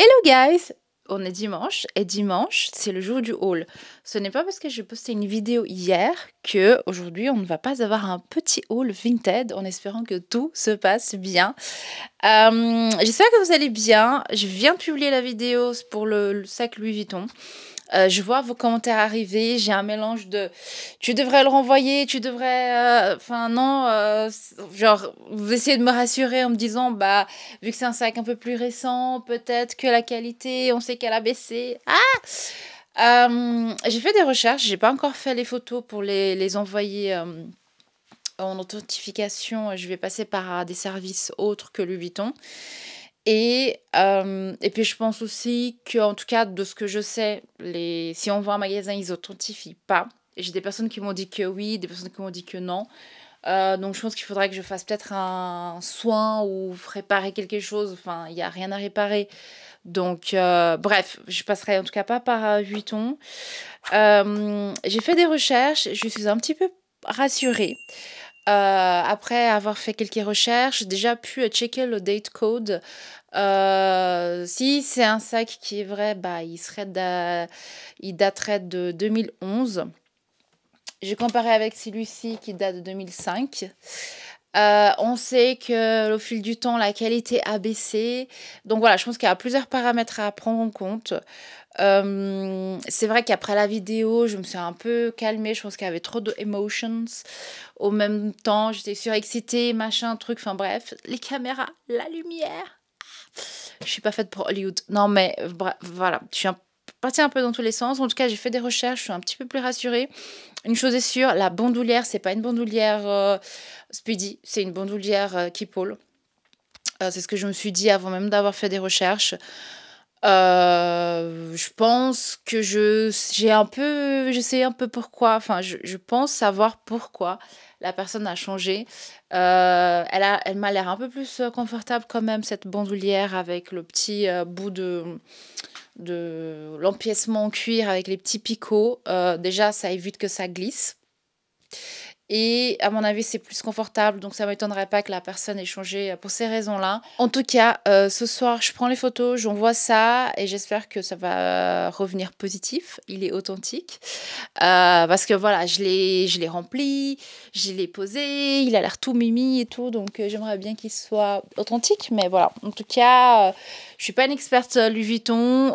Hello guys! On est dimanche et dimanche, c'est le jour du haul. Ce n'est pas parce que j'ai posté une vidéo hier que aujourd'hui on ne va pas avoir un petit haul Vinted en espérant que tout se passe bien. J'espère que vous allez bien. Je viens de publier la vidéo pour le sac Louis Vuitton. Je vois vos commentaires arriver. J'ai un mélange de tu devrais le renvoyer, tu devrais. Enfin, non. Genre, vous essayez de me rassurer en me disant, bah, vu que c'est un sac un peu plus récent, peut-être que la qualité, on sait qu'elle a baissé. J'ai fait des recherches. J'ai pas encore fait les photos pour les envoyer. En authentification, je vais passer par des services autres que Louis Vuitton. Et puis je pense aussi qu'en tout cas, de ce que je sais, si on va en magasin, ils authentifient pas. J'ai des personnes qui m'ont dit que oui, des personnes qui m'ont dit que non. Donc je pense qu'il faudrait que je fasse peut-être un soin ou réparer quelque chose. Enfin, il n'y a rien à réparer. Donc bref, je passerai en tout cas pas par Vuitton. J'ai fait des recherches, je suis un petit peu rassurée. Après avoir fait quelques recherches, j'ai déjà pu checker le date code. Si c'est un sac qui est vrai, bah, il daterait de 2011. J'ai comparé avec celui-ci qui date de 2005. On sait que au fil du temps, la qualité a baissé. Donc voilà, je pense qu'il y a plusieurs paramètres à prendre en compte. C'est vrai qu'après la vidéo, je me suis un peu calmée. Je pense qu'il y avait trop de emotions. Au même temps, j'étais surexcitée, machin, truc. Enfin bref, les caméras, la lumière. Je suis pas faite pour Hollywood. Non, mais bref, voilà. Je suis partie un peu dans tous les sens. En tout cas, j'ai fait des recherches. Je suis un petit peu plus rassurée. Une chose est sûre, la bandoulière, c'est pas une bandoulière Speedy. C'est une bandoulière Keepall. C'est ce que je me suis dit avant même d'avoir fait des recherches. Je pense que je sais un peu pourquoi, enfin je pense savoir pourquoi la personne a changé. Elle m'a l'air un peu plus confortable quand même, cette bandoulière avec le petit bout de l'empiècement en cuir avec les petits picots. Déjà, ça évite que ça glisse. Et à mon avis, c'est plus confortable, donc ça ne m'étonnerait pas que la personne ait changé pour ces raisons-là. En tout cas, ce soir, je prends les photos, j'envoie ça et j'espère que ça va revenir positif. Il est authentique. Parce que voilà, je l'ai rempli, je l'ai posé, il a l'air tout mimi et tout, donc j'aimerais bien qu'il soit authentique. Mais voilà, en tout cas, je suis pas une experte Louis Vuitton.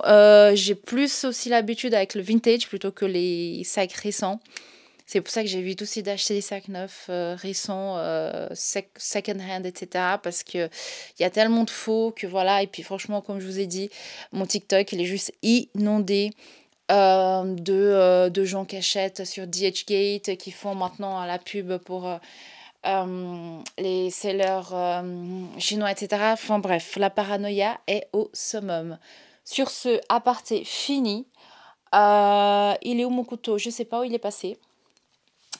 J'ai plus aussi l'habitude avec le vintage plutôt que les sacs récents. C'est pour ça que j'évite aussi d'acheter des sacs neufs récents, second hand, etc. Parce qu'il y a tellement de faux que voilà. Et puis franchement, comme je vous ai dit, mon TikTok, il est juste inondé de gens qui achètent sur DHgate, qui font maintenant la pub pour les sellers chinois, etc. Enfin bref, la paranoïa est au summum. Sur ce, aparté fini. Il est où mon couteau? Je sais pas où il est passé.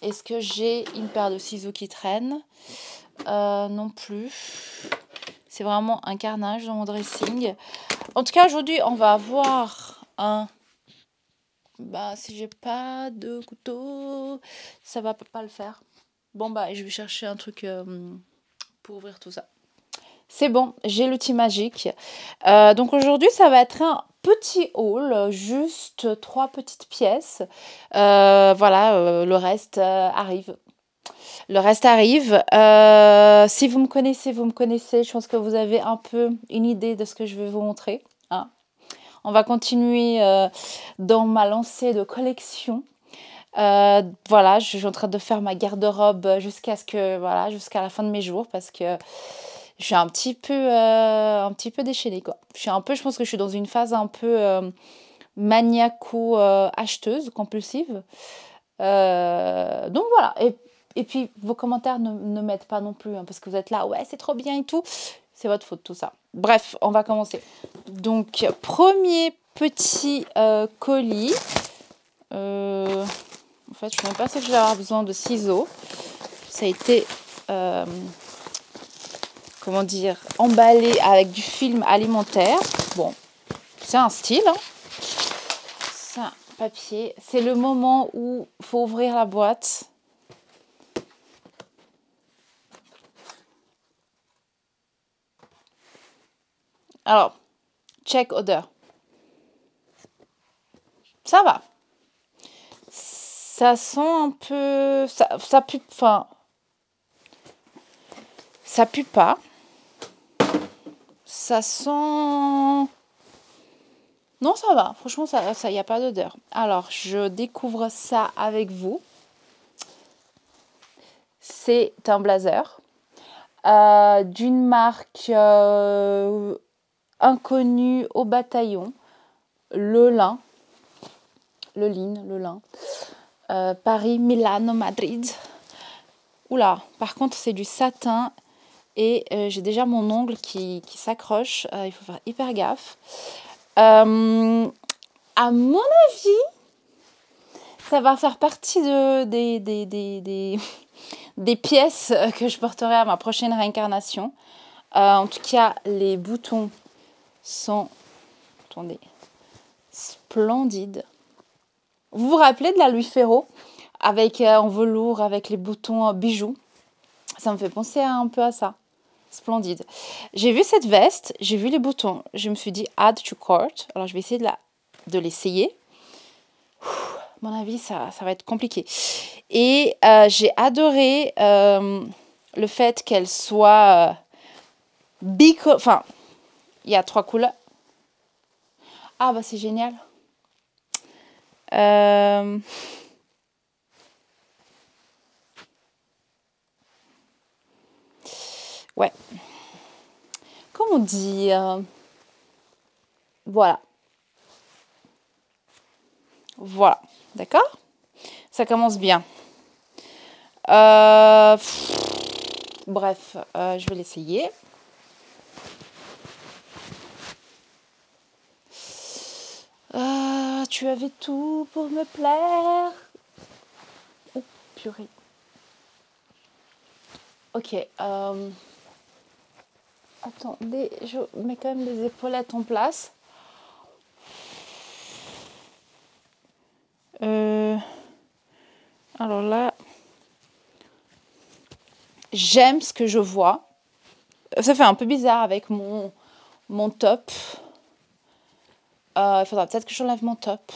Est-ce que j'ai une paire de ciseaux qui traîne? Non plus. C'est vraiment un carnage dans mon dressing. En tout cas, aujourd'hui, on va avoir un... Bah, si j'ai pas de couteau, ça va pas le faire. Bon, bah, je vais chercher un truc pour ouvrir tout ça. C'est bon, j'ai l'outil magique. Donc aujourd'hui, ça va être un petit haul, juste 3 petites pièces. Voilà, le reste arrive. Le reste arrive. Si vous me connaissez, vous me connaissez. Je pense que vous avez un peu une idée de ce que je vais vous montrer. Hein. On va continuer dans ma lancée de collection. Voilà, je suis en train de faire ma garde-robe jusqu'à la fin de mes jours parce que je suis un petit peu déchaînée quoi. Je pense que je suis dans une phase un peu maniaco-acheteuse, compulsive. Donc voilà. Et puis vos commentaires ne m'aident pas non plus hein, parce que vous êtes là, ouais, c'est trop bien et tout. C'est votre faute tout ça. Bref, on va commencer. Donc, premier petit colis. En fait, je ne sais même pas si je vais avoir besoin de ciseaux. Ça a été, comment dire, emballé avec du film alimentaire. Bon, c'est un style. Hein. C'est un papier. C'est le moment où il faut ouvrir la boîte. Alors, Check odeur. Ça va. Ça sent un peu... Ça pue... Enfin... Ça pue pas. Ça sent... Non, ça va. Franchement, ça y a pas d'odeur. Alors, je découvre ça avec vous. C'est un blazer d'une marque inconnue au bataillon. Le lin. Paris, Milano, Madrid. Oula, par contre, c'est du satin. Et j'ai déjà mon ongle qui s'accroche. Il faut faire hyper gaffe. À mon avis, ça va faire partie des pièces que je porterai à ma prochaine réincarnation. En tout cas, les boutons sont... Attendez. Splendides. Vous vous rappelez de la Louis Ferraud avec en velours, avec les boutons bijoux? Ça me fait penser un peu à ça. Splendide. J'ai vu cette veste, j'ai vu les boutons. Je me suis dit add to cart. Alors je vais essayer de l'essayer. À mon avis, ça va être compliqué. Et j'ai adoré le fait qu'elle soit enfin, il y a 3 couleurs. Ah bah c'est génial. Ouais. Comment dire? Voilà. Voilà. D'accord? Ça commence bien. Bref, je vais l'essayer. Tu avais tout pour me plaire. Oh, purée. Ok. Attendez, je mets quand même les épaulettes en place. Alors là, j'aime ce que je vois. Ça fait un peu bizarre avec mon top. Il faudra peut-être que j'enlève mon top.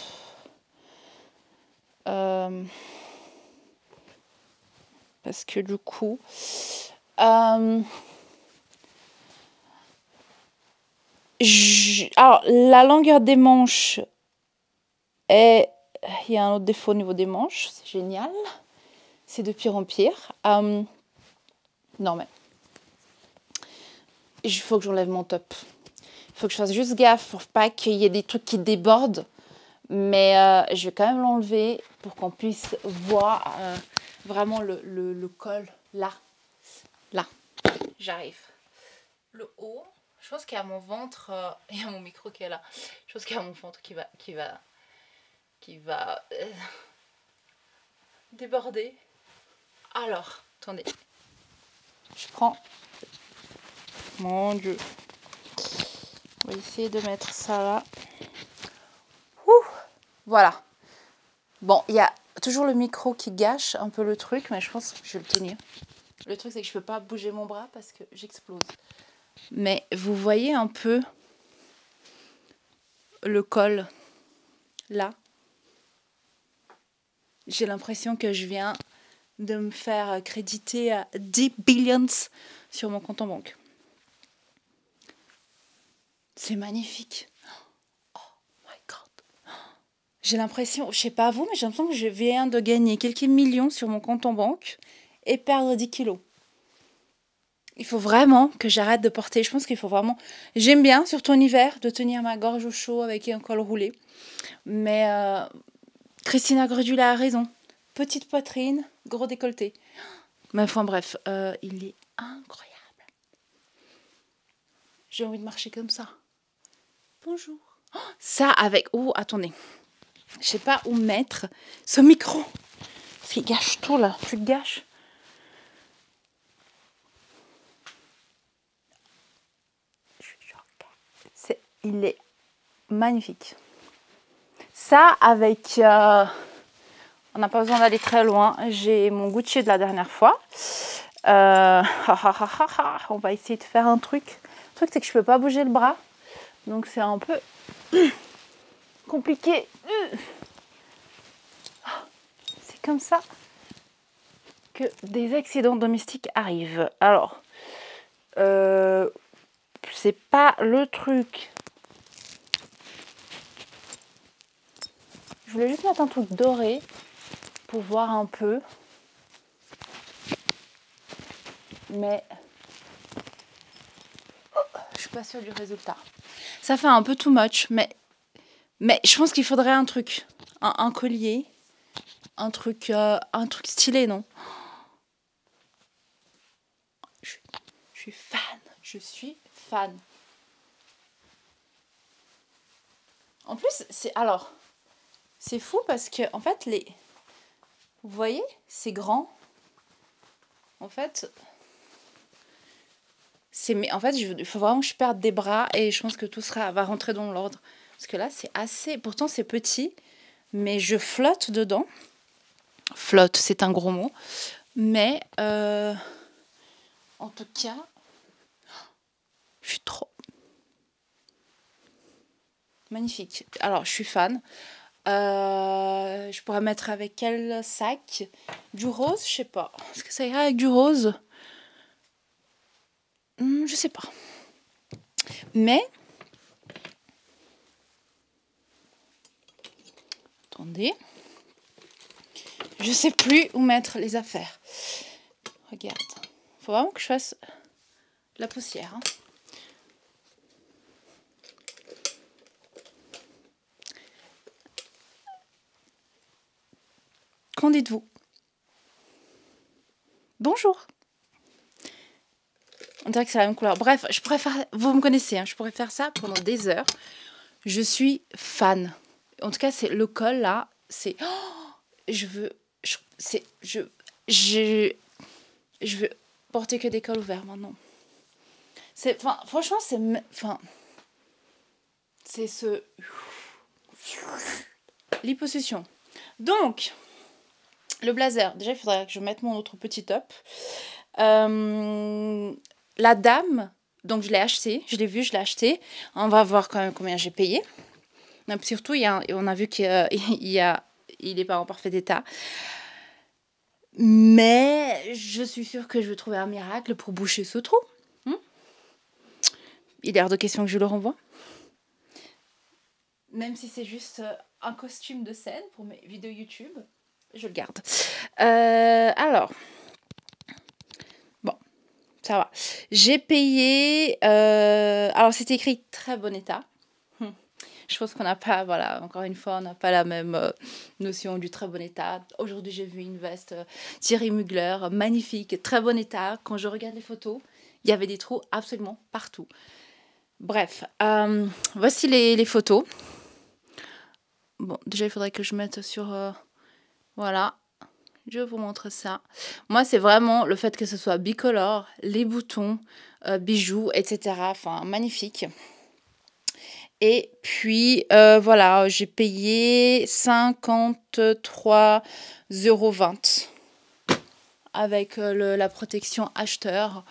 Parce que du coup... Alors, la longueur des manches est... Il y a un autre défaut au niveau des manches. C'est génial. C'est de pire en pire. Non, mais... Il faut que j'enlève mon top. Il faut que je fasse juste gaffe pour pas qu'il y ait des trucs qui débordent. Mais je vais quand même l'enlever pour qu'on puisse voir vraiment le col. Là. J'arrive. Le haut. Je pense qu'il y a mon ventre. Il y a mon micro qui est là. Je pense qu'il y a mon ventre qui va déborder. Alors, attendez. Je prends... Mon Dieu. On va essayer de mettre ça là. Voilà. Bon, il y a toujours le micro qui gâche un peu le truc, mais je pense que je vais le tenir. Le truc, c'est que je peux pas bouger mon bras parce que j'explose. Mais vous voyez un peu le col là. J'ai l'impression que je viens de me faire créditer à 10 billions sur mon compte en banque. C'est magnifique. Oh my god. J'ai l'impression, je sais pas vous, mais j'ai l'impression que je viens de gagner quelques millions sur mon compte en banque et perdre 10 kilos. Il faut vraiment que j'arrête de porter. Je pense qu'il faut vraiment... J'aime bien, surtout en hiver, de tenir ma gorge au chaud avec un col roulé. Mais Christina Gredula a raison. Petite poitrine, gros décolleté. Mais enfin bref, il est incroyable. J'ai envie de marcher comme ça. Bonjour. Oh, ça avec... Oh, attendez. Je sais pas où mettre ce micro. Il gâche tout là. Tu te gâches. Il est magnifique. Ça avec... on n'a pas besoin d'aller très loin. J'ai mon Gucci de la dernière fois. On va essayer de faire un truc. Le truc, c'est que je peux pas bouger le bras. Donc c'est un peu compliqué. C'est comme ça que des accidents domestiques arrivent. Alors, c'est pas le truc. Je voulais juste mettre un truc doré pour voir un peu. Mais je suis pas sûre du résultat. Ça fait un peu too much, mais je pense qu'il faudrait un truc. Un collier. Un truc stylé, non? Je suis fan. Je suis fan. En plus, c'est fou parce que, en fait, vous voyez, c'est grand. En fait, il faut vraiment que je perde des bras et je pense que tout va rentrer dans l'ordre. Parce que là, c'est assez... Pourtant, c'est petit, mais je flotte dedans. Flotte, c'est un gros mot. Mais, en tout cas, je suis trop... Magnifique. Alors, je suis fan. Je pourrais mettre avec quel sac? Du rose, je sais pas. Est-ce que ça ira avec du rose? Je sais pas. Mais... Attendez. Je sais plus où mettre les affaires. Regarde. Faut vraiment que je fasse la poussière. Hein. Qu'en dites-vous? Bonjour. On dirait que c'est la même couleur. Bref, je pourrais faire... Vous me connaissez, hein, je pourrais faire ça pendant des heures. Je suis fan. En tout cas, c'est le col là. C'est... Oh, je veux porter que des cols ouverts maintenant. Franchement, c'est ce... Liposuction. Donc, le blazer. Déjà, il faudrait que je mette mon autre petit top. La dame, donc je l'ai acheté. Je l'ai vu, je l'ai acheté. On va voir quand même combien j'ai payé. Donc, surtout, on a vu qu'il n'est pas en parfait état. Mais je suis sûre que je vais trouver un miracle pour boucher ce trou. Il est hors de question que je le renvoie. Même si c'est juste un costume de scène pour mes vidéos YouTube, je le garde. Alors, bon, ça va. J'ai payé... alors, c'était écrit très bon état. Je pense qu'on n'a pas, voilà, encore une fois, on n'a pas la même notion du très bon état. Aujourd'hui, j'ai vu une veste Thierry Mugler, magnifique, très bon état. Quand je regarde les photos, il y avait des trous absolument partout. Bref, voici les photos. Bon, déjà, il faudrait que je mette sur... voilà, je vous montre ça. Moi, c'est vraiment le fait que ce soit bicolore, les boutons, bijoux, etc. Enfin, magnifique. Et puis, voilà, j'ai payé 53,20 € avec la protection acheteur.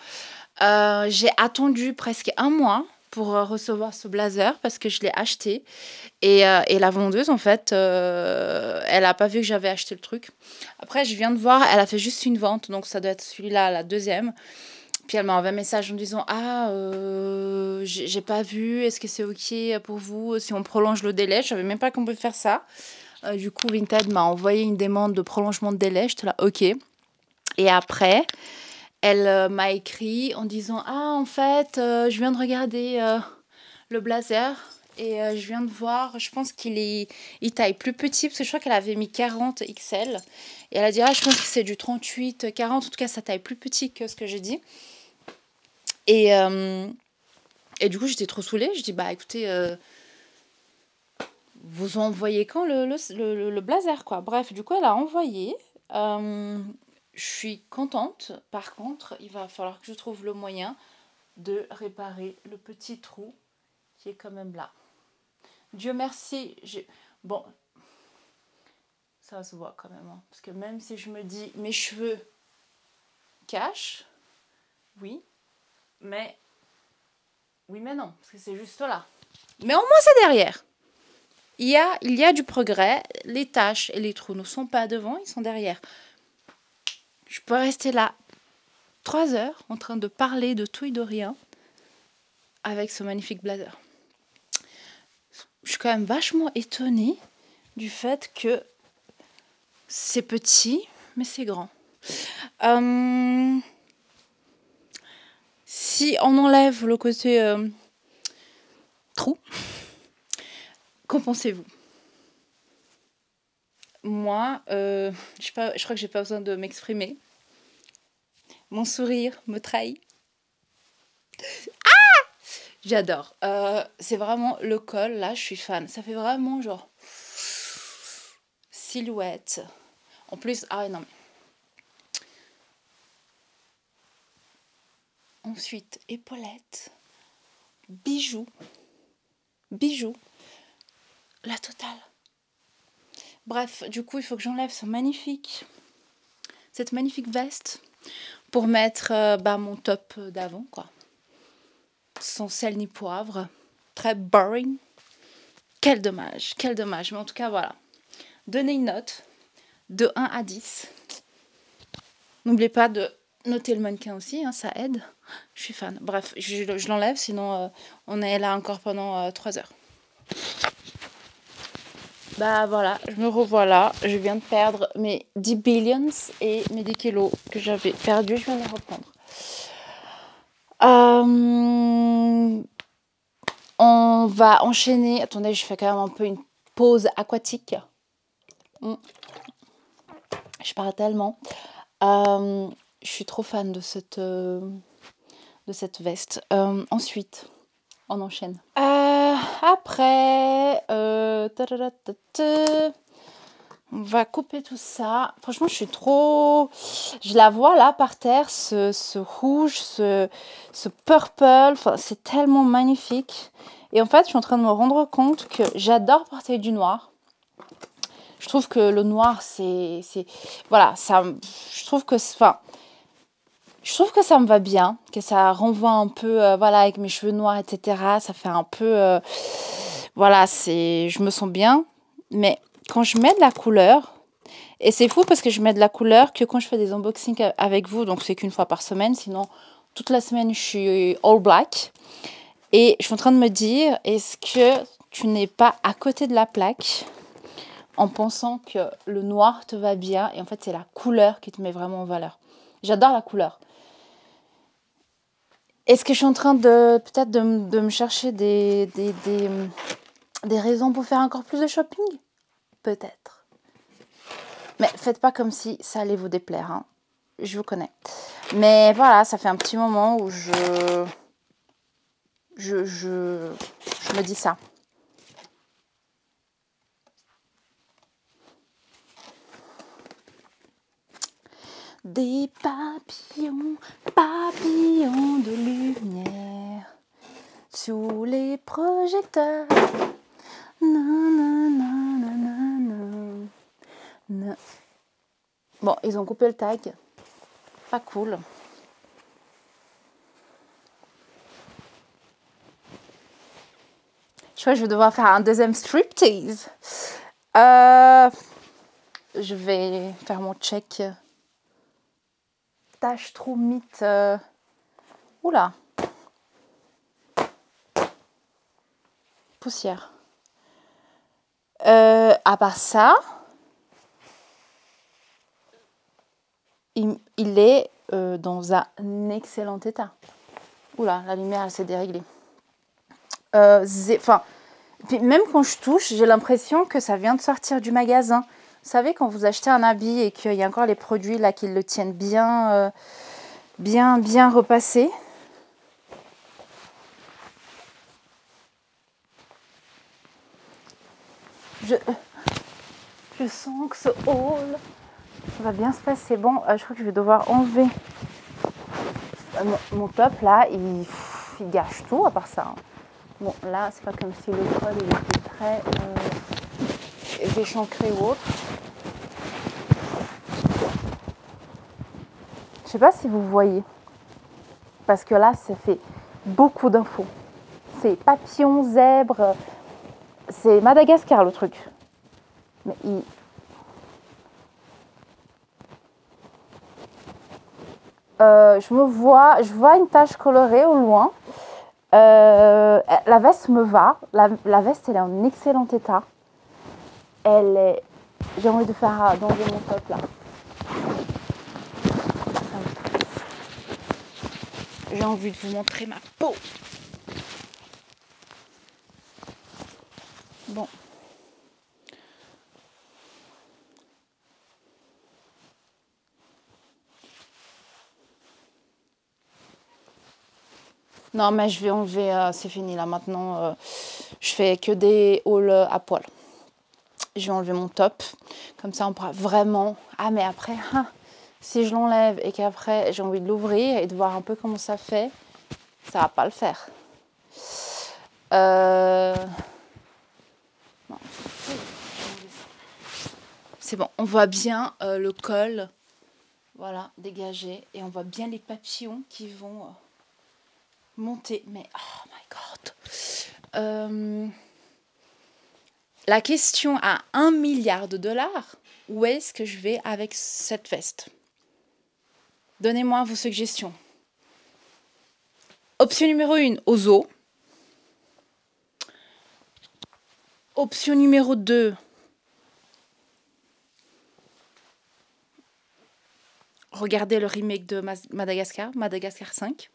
J'ai attendu presque un mois pour recevoir ce blazer parce que je l'ai acheté. Et la vendeuse, en fait, elle n'a pas vu que j'avais acheté le truc. Après, je viens de voir, elle a fait juste une vente, donc ça doit être celui-là, la deuxième. Puis elle m'a envoyé un message en disant « Ah, j'ai pas vu, est-ce que c'est OK pour vous si on prolonge le délai ?» Je savais même pas qu'on peut faire ça. Du coup, Vinted m'a envoyé une demande de prolongement de délai. J'étais là « OK ». Et après, elle m'a écrit en disant « Ah, en fait, je viens de regarder le blazer et je viens de voir, je pense il taille plus petit parce que je crois qu'elle avait mis 40 XL. Et elle a dit « Ah, je pense que c'est du 38, 40, en tout cas, ça taille plus petit que ce que j'ai dit. » Et du coup, j'étais trop saoulée. Je dis, bah écoutez, vous envoyez quand le blazer, quoi. Bref, du coup, elle a envoyé. Je suis contente. Par contre, il va falloir que je trouve le moyen de réparer le petit trou qui est quand même là. Dieu merci. Bon, ça se voit quand même. Hein, parce que même si je me dis, mes cheveux cachent, oui, mais... Oui, mais non, parce que c'est juste là. Mais au moins, c'est derrière. Il y a du progrès. Les taches et les trous ne sont pas devant, ils sont derrière. Je peux rester là 3 heures en train de parler de tout et de rien avec ce magnifique blazer. Je suis quand même vachement étonnée du fait que c'est petit, mais c'est grand. Si on enlève le côté trou, qu'en pensez-vous? Moi, je crois que j'ai pas besoin de m'exprimer. Mon sourire me trahit. J'adore. C'est vraiment le col, là, je suis fan. Ça fait vraiment genre silhouette. En plus, ah non. Ensuite, épaulettes, bijoux, la totale. Bref, du coup, il faut que j'enlève cette magnifique veste pour mettre mon top d'avant, quoi. Sans sel ni poivre. Très boring. Quel dommage. Mais en tout cas, voilà. Donnez une note de 1 à 10. N'oubliez pas de noter le mannequin aussi, hein, ça aide. Je suis fan. Bref, je l'enlève, sinon on est là encore pendant 3 heures. Bah voilà, je me revoilà. Je viens de perdre mes 10 billions et mes 10 kilos que j'avais perdus. Je viens de les reprendre. On va enchaîner. Attendez, je fais quand même un peu une pause aquatique. Je parle tellement. Je suis trop fan de cette veste. Ensuite, on enchaîne. Après, on va couper tout ça. Franchement, je la vois là par terre, ce rouge, ce purple. Enfin, c'est tellement magnifique. Et en fait, je suis en train de me rendre compte que j'adore porter du noir. Je trouve que le noir, voilà, ça, je trouve que ça me va bien, que ça renvoie un peu, voilà, avec mes cheveux noirs, etc. Ça fait un peu, voilà, je me sens bien. Mais quand je mets de la couleur, et c'est fou parce que je mets de la couleur que quand je fais des unboxings avec vous, donc c'est qu'une fois par semaine, sinon toute la semaine je suis all black. Et je suis en train de me dire, est-ce que tu n'es pas à côté de la plaque en pensant que le noir te va bien, et en fait c'est la couleur qui te met vraiment en valeur. J'adore la couleur. Est-ce que je suis en train de peut-être de me chercher des raisons pour faire encore plus de shopping? Peut-être. Mais faites pas comme si ça allait vous déplaire, hein. Je vous connais. Mais voilà, ça fait un petit moment où je me dis ça. Des papillons de lumière sous les projecteurs. Bon, ils ont coupé le tag. Pas cool. Je crois que je vais devoir faire un deuxième striptease. Je vais faire mon check. Tache, trou, mythe. Oula. Poussière. À part ça, il est dans un excellent état. Oula, la lumière, elle s'est déréglée. Puis même quand je touche, j'ai l'impression que ça vient de sortir du magasin. Vous savez, quand vous achetez un habit et qu'il y a encore les produits là qui le tiennent bien, bien repassé. Je sens que ce haul va bien se passer. Bon, je crois que je vais devoir enlever mon top là. Il gâche tout à part ça, hein. Bon, là, c'est pas comme si le col il était très échancré ou autre. Je sais pas si vous voyez. Parce que là, ça fait beaucoup d'infos. c'est papillon, zèbre. C'est Madagascar le truc. Mais je vois une tache colorée au loin. La veste me va. La veste, elle est en excellent état. J'ai envie de faire d'enlever mon top là. J'ai envie de vous montrer ma peau. Bon. Non, mais je vais enlever, c'est fini là maintenant. Je fais que des hauls à poil. Je vais enlever mon top. Comme ça, on pourra vraiment... Ah, mais après, si je l'enlève et qu'après, j'ai envie de l'ouvrir et de voir un peu comment ça fait, ça va pas le faire. Non. C'est bon, on voit bien le col, voilà, dégagé. Et on voit bien les papillons qui vont monter. Mais, oh my God. La question à 1 milliard de dollars, où est-ce que je vais avec cette veste? Donnez-moi vos suggestions. Option numéro 1, au zoo. Option numéro 2, regardez le remake de Madagascar, Madagascar 5.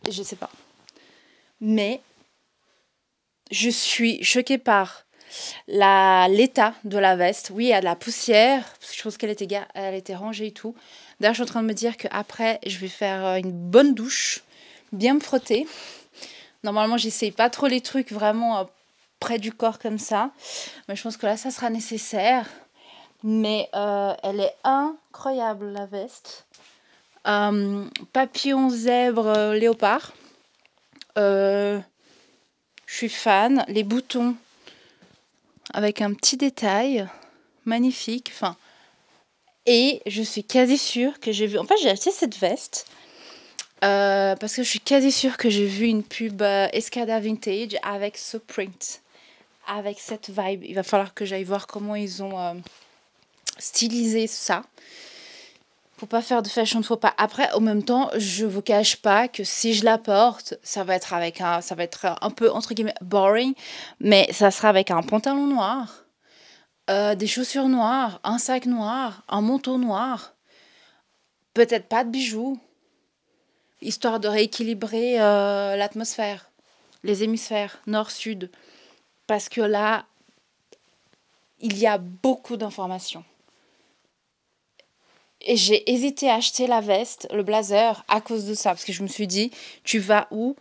Je sais pas. Mais je suis choquée par l'état de la veste. Oui, il y a de la poussière. Je pense qu'elle était rangée et tout. D'ailleurs, je suis en train de me dire qu'après, je vais faire une bonne douche, bien me frotter. Normalement, j'essaye pas trop les trucs vraiment près du corps comme ça. Mais je pense que là, ça sera nécessaire. Mais elle est incroyable, la veste. Papillon, zèbre, léopard. Je suis fan. Les boutons avec un petit détail magnifique. Enfin, et je suis quasi sûre que j'ai vu... En fait, j'ai acheté cette veste parce que je suis quasi sûre que j'ai vu une pub Escada Vintage avec ce print, avec cette vibe. Il va falloir que j'aille voir comment ils ont stylisé ça pour pas faire de fashion de faux pas. Après, en même temps, je vous cache pas que si je la porte, ça va être un peu entre guillemets boring, mais ça sera avec un pantalon noir, des chaussures noires, un sac noir, un manteau noir, peut-être pas de bijoux, histoire de rééquilibrer l'atmosphère, les hémisphères nord-sud, parce que là, il y a beaucoup d'informations. Et j'ai hésité à acheter la veste, le blazer, à cause de ça. Parce que je me suis dit, tu vas où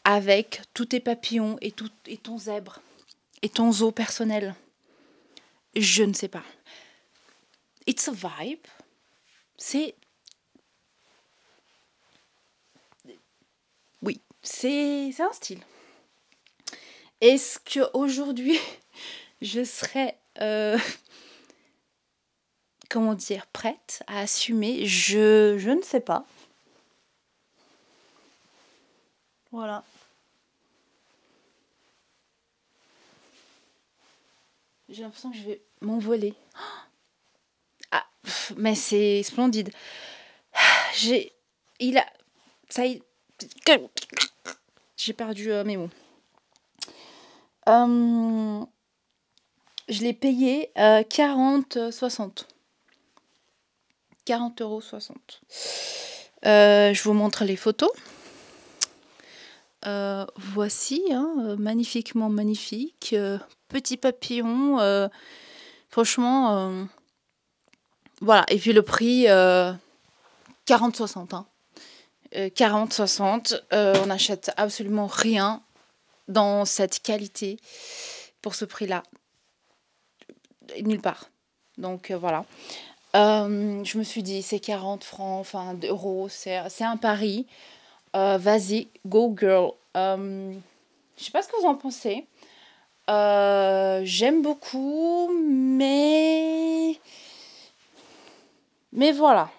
avec tous tes papillons et ton zèbre et ton zoo personnel? Je ne sais pas. It's a vibe. Oui, c'est un style. Est-ce qu'aujourd'hui, je serais... comment dire, prête à assumer? Je ne sais pas. Voilà. J'ai l'impression que je vais m'envoler. Ah, mais c'est splendide. J'ai perdu mes mots. Je l'ai payé 40,60 €. Je vous montre les photos. Voici, magnifiquement magnifique. Petit papillon. Franchement, voilà. Et puis le prix, 40,60 €. 40,60 €. On n'achète absolument rien dans cette qualité pour ce prix-là. Nulle part. Donc voilà. Je me suis dit, c'est 40 francs, enfin d'euros, c'est un pari. Vas-y, go girl. Je sais pas ce que vous en pensez. J'aime beaucoup, mais voilà.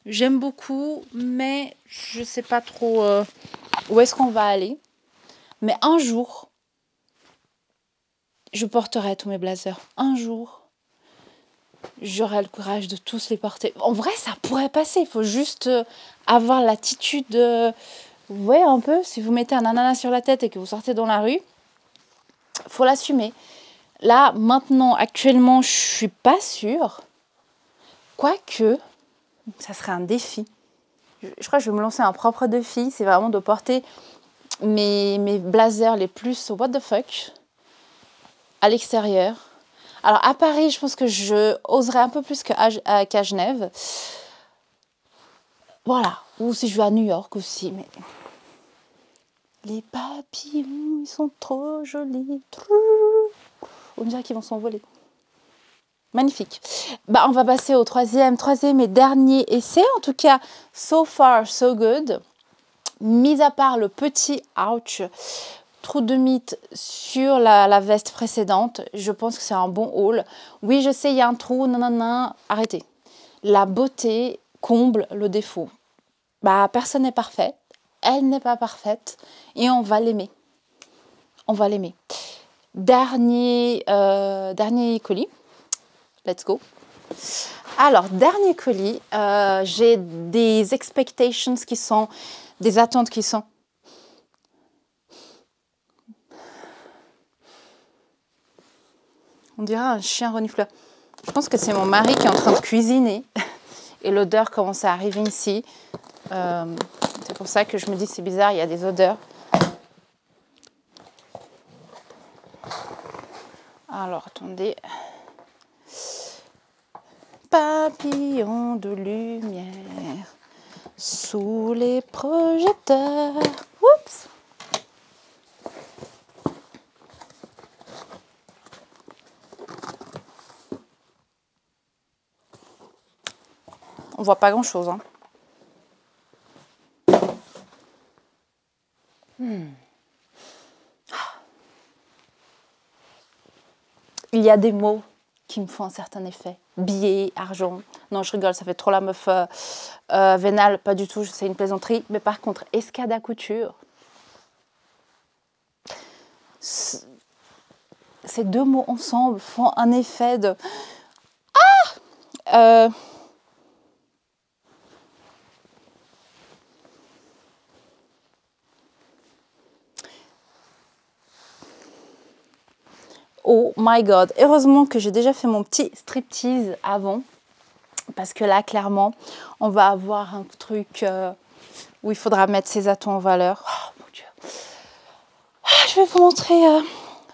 J'aime beaucoup, mais je sais pas trop où est-ce qu'on va aller. Mais un jour, je porterai tous mes blazers. Un jour, j'aurai le courage de tous les porter. En vrai, ça pourrait passer. Il faut juste avoir l'attitude. Vous voyez un peu, si vous mettez un ananas sur la tête et que vous sortez dans la rue, faut l'assumer. Là, maintenant, actuellement, je suis pas sûre. Quoique, ça serait un défi. Je crois que je vais me lancer un propre défi. C'est vraiment de porter mes blazers les plus what the fuck à l'extérieur. Alors à Paris, je pense que je oserais un peu plus qu'à Genève. Voilà. Ou si je vais à New York aussi. Mais les papillons, ils sont trop jolis. On dirait qu'ils vont s'envoler. Magnifique. Bah, on va passer au troisième et dernier essai. En tout cas, so far, so good. Mis à part le petit ouch, trou de mythe sur la veste précédente, je pense que c'est un bon haul. Oui, je sais, il y a un trou, non, arrêtez. La beauté comble le défaut. Bah, personne n'est parfait. Elle n'est pas parfaite. Et on va l'aimer. On va l'aimer. Dernier colis. Let's go. Alors, dernier colis, j'ai des expectations qui sont, des attentes qui sont. On dirait un chien renifleur. Je pense que c'est mon mari qui est en train de cuisiner et l'odeur commence à arriver ici. C'est pour ça que je me dis c'est bizarre, il y a des odeurs. Alors, attendez. Papillons de lumière sous les projecteurs. Oups! On voit pas grand-chose. Hein. Il y a des mots qui me font un certain effet. Billet, argent. Non, je rigole, ça fait trop la meuf vénale. Pas du tout, c'est une plaisanterie. Mais par contre, escada couture. Ces deux mots ensemble font un effet de... Ah Oh my god. Heureusement que j'ai déjà fait mon petit striptease avant. Parce que là, clairement, on va avoir un truc où il faudra mettre ses atouts en valeur. Oh mon Dieu. Je vais vous montrer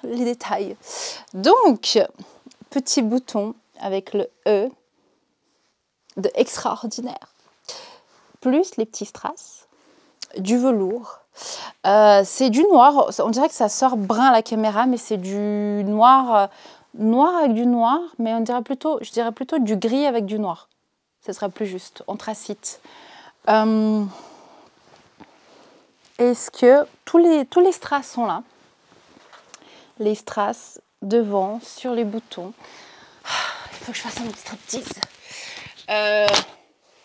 les détails. Donc, petit bouton avec le E de extraordinaire. Plus les petits strass, du velours. C'est du noir. On dirait que ça sort brun à la caméra, mais c'est du noir, noir avec du noir. Mais je dirais plutôt du gris avec du noir. Ce serait plus juste, anthracite. Est-ce que tous les strass sont là? Les strass devant, sur les boutons. Il faut que je fasse un petit striptease.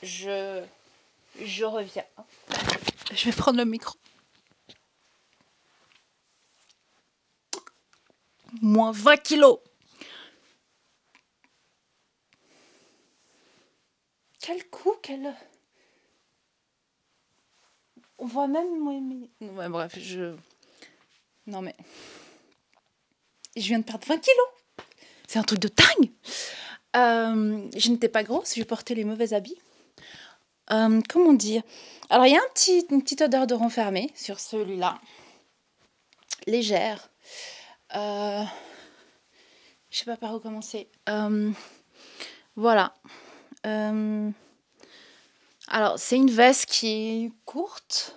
Je reviens. Je vais prendre le micro. Moins 20 kilos. Quel coup, On voit même... Ouais, bref, Non mais... Je viens de perdre 20 kilos. C'est un truc de dingue. Je n'étais pas grosse, je portais les mauvais habits. Comment dire? Alors, il y a une petite odeur de renfermé sur celui-là. Légère. Je sais pas par où commencer. Voilà. Alors, c'est une veste qui est courte.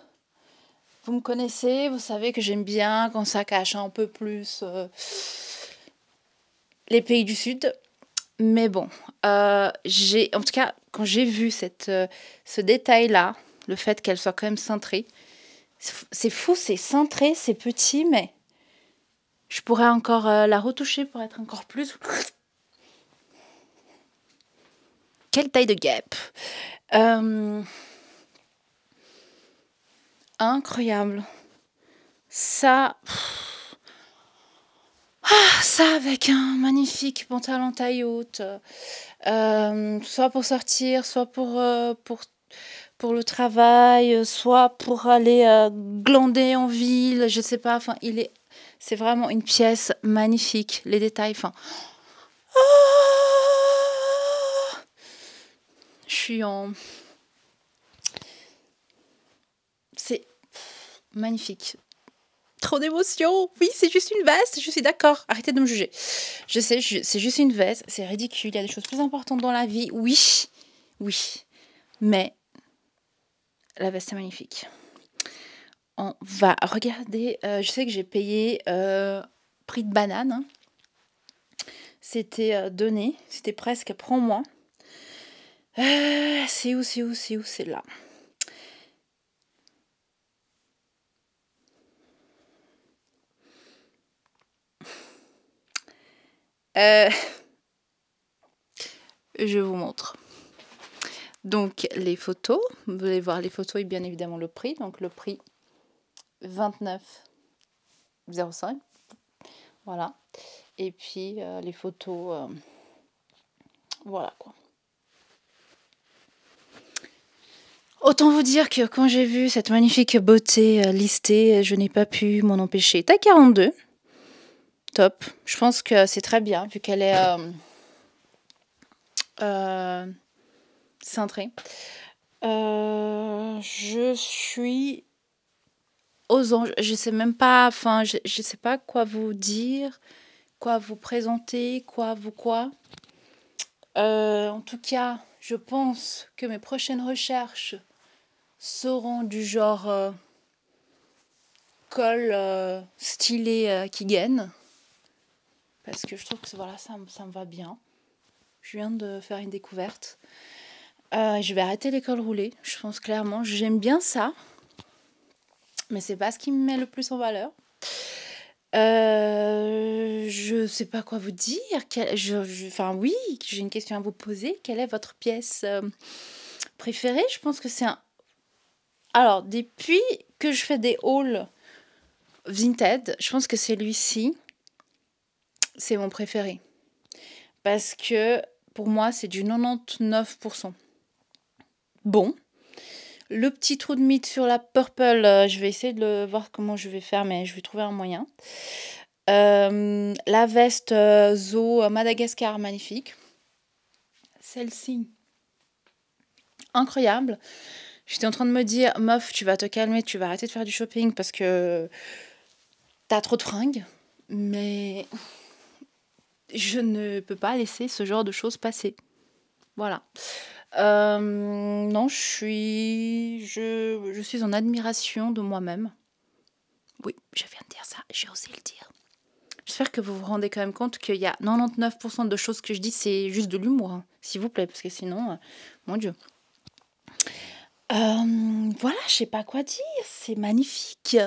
Vous me connaissez, vous savez que j'aime bien quand ça cache un peu plus les pays du Sud. Mais bon, en tout cas, quand j'ai vu ce détail-là, le fait qu'elle soit quand même cintrée, c'est fou, c'est cintré, c'est petit, mais je pourrais encore la retoucher pour être encore plus... Quelle taille de guêpe! Incroyable. Ça, ça avec un magnifique pantalon taille haute, soit pour sortir, soit pour le travail, soit pour aller glander en ville, je sais pas. Enfin, c'est vraiment une pièce magnifique. Les détails, enfin, je suis en, c'est magnifique. Trop d'émotions. Oui, c'est juste une veste, je suis d'accord. Arrêtez de me juger. Je sais, c'est juste une veste, c'est ridicule. Il y a des choses plus importantes dans la vie. Oui, oui. Mais la veste est magnifique. On va regarder. Je sais que j'ai payé prix de banane. Hein. C'était donné. C'était presque prends-moi. C'est où? C'est là. Je vous montre. Donc les photos, vous allez voir les photos et bien évidemment le prix. Donc le prix 29,05. Voilà. Et puis les photos, voilà quoi. Autant vous dire que quand j'ai vu cette magnifique beauté listée, je n'ai pas pu m'en empêcher. Taille 42. Top. Je pense que c'est très bien vu qu'elle est cintrée. Je suis aux anges. Je sais même pas, enfin, je sais pas quoi vous dire, quoi vous présenter, quoi. En tout cas, je pense que mes prochaines recherches seront du genre col stylé qui gaine. Parce que je trouve que voilà, ça me va bien. Je viens de faire une découverte. Je vais arrêter les cols roulés. Je pense clairement, j'aime bien ça. Mais c'est pas ce qui me met le plus en valeur. Je sais pas quoi vous dire. Enfin oui, j'ai une question à vous poser. Quelle est votre pièce préférée? Je pense que c'est un... Alors, depuis que je fais des hauls Vinted, je pense que celui-ci, c'est mon préféré. Parce que pour moi, c'est du 99%. Bon. Le petit trou de mythe sur la purple, je vais essayer de le voir comment je vais faire, mais je vais trouver un moyen. La veste Zo Madagascar, magnifique. Celle-ci, incroyable. J'étais en train de me dire, meuf, tu vas te calmer, tu vas arrêter de faire du shopping parce que t'as trop de fringues. Mais je ne peux pas laisser ce genre de choses passer. Voilà. Non, je suis en admiration de moi-même. Oui, je viens de dire ça, j'ai osé le dire. J'espère que vous vous rendez quand même compte qu'il y a 99% de choses que je dis, c'est juste de l'humour, hein, s'il vous plaît, parce que sinon, mon Dieu. Voilà, je sais pas quoi dire, c'est magnifique.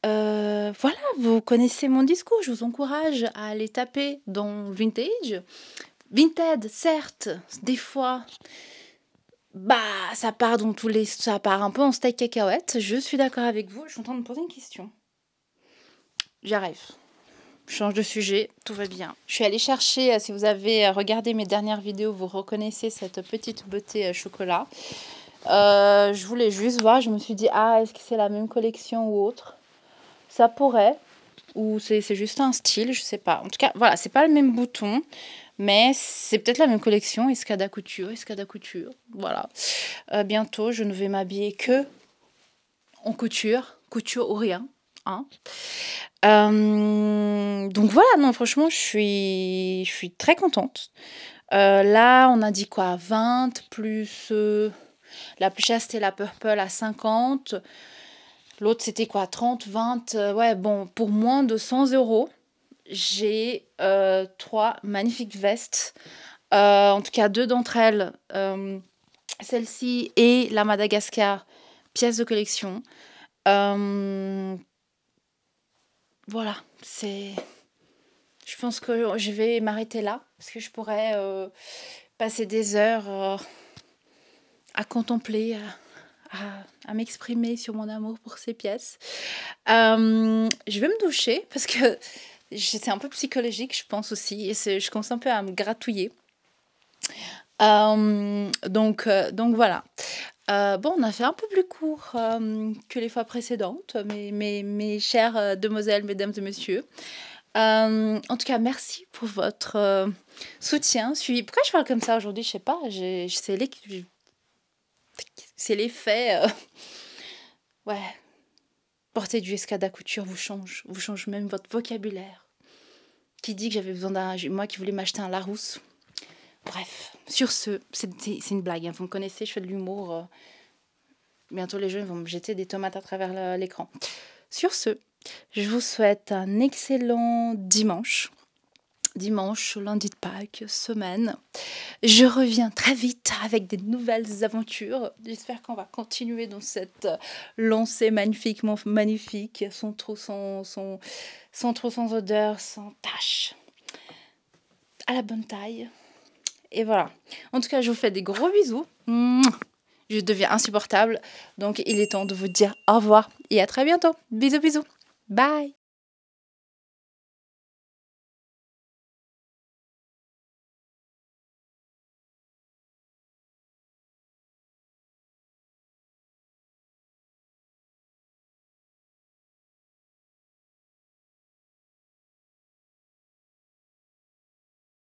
Voilà, vous connaissez mon discours, je vous encourage à aller taper dans Vintage. Vinted, certes, des fois, bah, ça part ça part un peu en steak cacahuète. Je suis d'accord avec vous, je suis en train de me poser une question. J'arrive. Je change de sujet, tout va bien. Je suis allée chercher, si vous avez regardé mes dernières vidéos, vous reconnaissez cette petite beauté chocolat. Je voulais juste voir, je me suis dit, est-ce que c'est la même collection ou autre? Ça pourrait, ou c'est juste un style, je sais pas. En tout cas, voilà, c'est pas le même bouton, mais c'est peut-être la même collection, Escada Couture, voilà. Bientôt, je ne vais m'habiller que en couture ou rien, hein. Donc voilà, non, franchement, je suis très contente. Là, on a dit quoi? 20 plus... la plus chère, c'était la Purple à 50. L'autre, c'était quoi? 30, 20. Ouais, bon, pour moins de 100 euros, j'ai 3 magnifiques vestes. En tout cas, 2 d'entre elles, celle-ci et la Madagascar, pièce de collection. Voilà, je pense que je vais m'arrêter là, parce que je pourrais passer des heures à contempler, à m'exprimer sur mon amour pour ces pièces. Je vais me doucher parce que c'est un peu psychologique, je pense aussi, et je commence un peu à me gratouiller. Donc voilà. Bon, on a fait un peu plus court que les fois précédentes, mes chères demoiselles, mesdames et messieurs. En tout cas, merci pour votre soutien, suivi. Pourquoi je parle comme ça aujourd'hui? Je sais pas. C'est l'effet. Ouais. Porter du escada couture vous change même votre vocabulaire. Qui dit que j'avais besoin moi qui voulais m'acheter un Larousse. Bref, sur ce, c'est une blague, hein, vous me connaissez, je fais de l'humour. Bientôt les jeunes vont me jeter des tomates à travers l'écran. Sur ce, je vous souhaite un excellent dimanche, lundi de Pâques, semaine. Je reviens très vite avec des nouvelles aventures. J'espère qu'on va continuer dans cette lancée magnifiquement magnifique, sans trop, sans odeur, sans tache, à la bonne taille. Et voilà. En tout cas, je vous fais des gros bisous. Je deviens insupportable. Donc, il est temps de vous dire au revoir et à très bientôt. Bisous, bisous. Bye.